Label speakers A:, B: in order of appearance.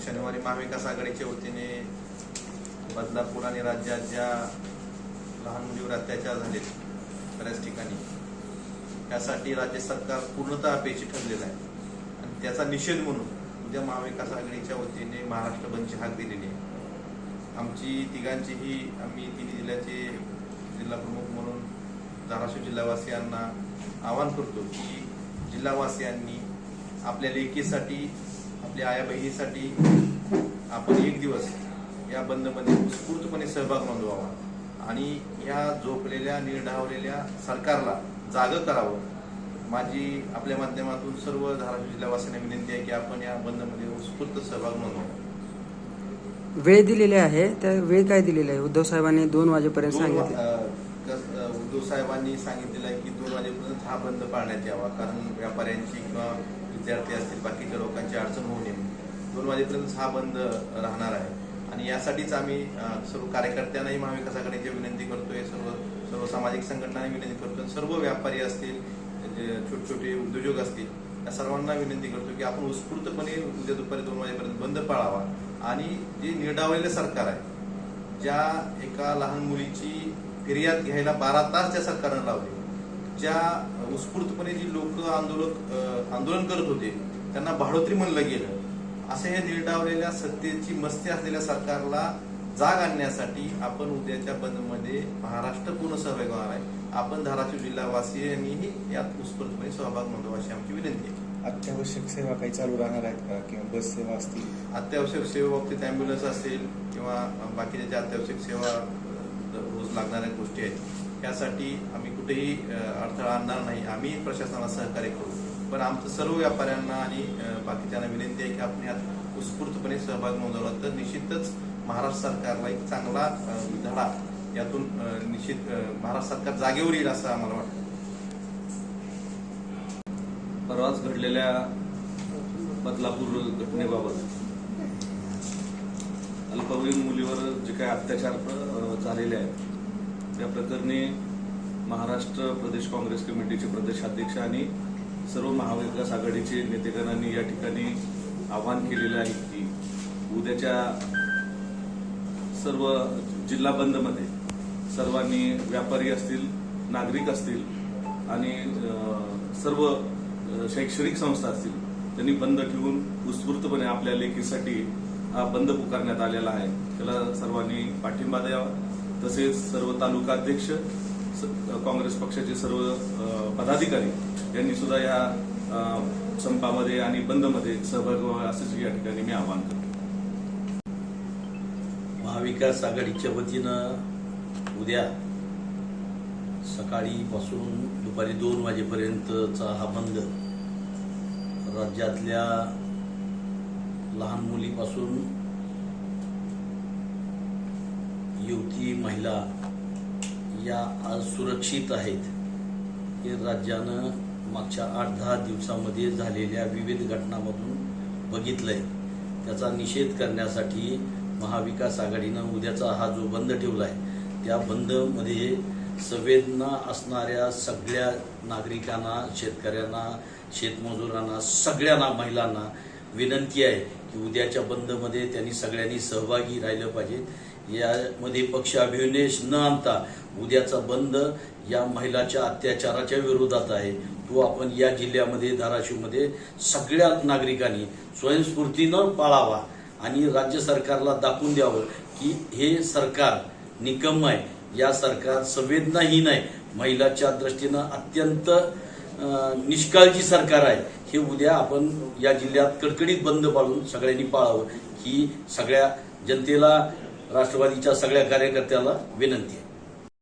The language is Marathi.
A: शनिवारी महाविकास आघाडीच्या वतीने बदलापूर आणि राज्यात ज्या लहान मुलीवर अत्याचार झाले बऱ्याच ठिकाणी, त्यासाठी राज्य सरकार पूर्णतः अपेक्षी ठरलेलं आहे आणि त्याचा निषेध म्हणून उद्या महाविकास आघाडीच्या वतीने महाराष्ट्र बंदची हाक दिलेली आहे. आमची तिघांचीही आम्ही तिन्ही जिल्ह्याचे जिल्हा प्रमुख म्हणून धाराशिव जिल्हावासियांना आवाहन करतो की जिल्हावासियांनी आपल्या लेकीसाठी, आपल्या आया बहिणीसाठी आपण एक दिवस या बंदमध्ये उत्स्फूर्तपणे सहभाग नोंदवावा आणि या झोपलेल्या निर्ढावलेल्या सरकारला जागं करावं. माझी आपल्या माध्यमातून सर्व धाराशिव जिल्हावासियांना विनंती आहे की आपण या बंदमध्ये उत्स्फूर्त सहभाग नोंदवावा.
B: वेळ दिलेली आहे, त्या वेळ काय दिलेली आहे? उद्धव साहेबांनी 2 वाजेपर्यंत सांगितलं.
A: उद्धव साहेबांनी सांगितलेलं आहे की 2 वाजेपर्यंत हा बंद पाळण्यात यावा, कारण व्यापाऱ्यांची किंवा विद्यार्थी असतील बाकीच्या लोकांची अडचण होऊ नये. 2 वाजेपर्यंत हा बंद राहणार आहे आणि यासाठीच आम्ही सर्व कार्यकर्त्यांनाही महाविकास आघाडीची विनंती करतोय, सर्व सामाजिक संघटनांना विनंती करतोय, सर्व व्यापारी असतील, छोटे छोटे उद्योजक असतील, या सर्वांना विनंती करतो की आपण उत्स्फूर्तपणे उद्या दुपारी 2 वाजेपर्यंत बंद पाळावा आणि जे निर्डावलेलं सरकार आहे, ज्या एका लहान मुलीची फिर्याद घ्यायला 12 तास त्या सरकारनं लावले, ज्या उत्स्फूर्तपणे जी लोक आंदोलन करत होते त्यांना भाडोत्री म्हणलं गेलं, असे हे निर्डावलेल्या सत्तेची मस्ती असलेल्या सरकारला जाग आणण्यासाठी आपण उद्याच्या बंदमध्ये महाराष्ट्र पूर्ण सहभागी होणार आहे. आपण धाराशिव जिल्हावासियांनीही यात उत्स्फूर्तपणे सहभाग नोंदवा अशी आमची विनंती आहे.
C: अत्यावश्यक सेवा काही चालू राहणार आहेत का किंवा बस सेवा असतील?
A: अत्यावश्यक सेवा बाबतीत ॲम्ब्युलन्स असेल किंवा बाकीच्या ज्या अत्यावश्यक सेवा रोज लागणाऱ्या गोष्टी आहेत त्यासाठी आम्ही कुठेही अडथळा आणणार नाही. आम्ही प्रशासनाला सहकार्य करू, पण आमचं सर्व व्यापाऱ्यांना आणि बाकीच्यांना विनंती आहे की आपण यात उत्स्फूर्तपणे सहभाग नोंदवला तर निश्चितच महाराष्ट्र सरकारला एक चांगला धडा यातून निश्चित महाराष्ट्र सरकार जागेवर येईल असं आम्हाला वाटतं.
D: परवाच घडलेल्या बदलापूर घटनेबाबत अल्पवयीन मुलीवर जे काही अत्याचार झालेले आहेत त्या प्रकरणी महाराष्ट्र प्रदेश काँग्रेस कमिटीचे प्रदेशाध्यक्ष आणि सर्व महाविकास आघाडीचे नेतेगणांनी या ठिकाणी आवाहन केलेलं आहे की उद्याच्या सर्व जिल्हा बंदमध्ये सर्वांनी, व्यापारी असतील, नागरिक असतील आणि सर्व शैक्षणिक संस्था असतील, त्यांनी बंद ठेवून उत्स्फूर्तपणे आपल्या लेखीसाठी हा बंद पुकारण्यात आलेला आहे. त्याला सर्वांनी पाठिंबा द्यावा. तसेच सर्व तालुका अध्यक्ष, काँग्रेस पक्षाचे सर्व पदाधिकारी यांनी सुद्धा या संपामध्ये आणि बंदमध्ये सहभागी व्हावे असेच या ठिकाणी मी आवाहन करतो.
E: महाविकास आघाडीच्या वतीनं उद्या सकाळीपासून दुपारी 2 वाजेपर्यंतचा हा बंद राज्यातल्या लहान मुलीपासून युवती, महिला या आज सुरक्षित आहेत. हे राज्यानं मागच्या 8-10 दिवसामध्ये झालेल्या विविध घटनांमधून बघितलंय. त्याचा निषेध करण्यासाठी महाविकास आघाडीनं उद्याचा हा जो बंद ठेवलाय त्या बंदमध्ये संवेदना असणाऱ्या सगळ्या नागरिकांना, शेतकऱ्यांना, शेतमजुरांना, सगळ्यांना, महिलांना विनंती आहे की उद्याच्या बंदमध्ये त्यांनी सगळ्यांनी सहभागी राहिलं पाहिजे. यामध्ये पक्ष अभिनिवेश न आणता उद्याचा बंद या महिलाच्या अत्याचाराच्या विरोधात आहे. तो आपण या जिल्ह्यामध्ये, धाराशिवमध्ये सगळ्या नागरिकांनी स्वयंस्फूर्तीनं पाळावा आणि राज्य सरकारला दाखवून द्यावं की हे सरकार निकम्म आहे. या सरकार संवेदनाहीन आहे. महिलाच्या दृष्टीनं अत्यंत निष्काळजी सरकार आहे. हे उद्या आपण या जिल्ह्यात कडकडीत बंद पाळून सगळ्यांनी पाळावं ही सगळ्या जनतेला, राष्ट्रवादीच्या सगळ्या कार्यकर्त्याला विनंती आहे.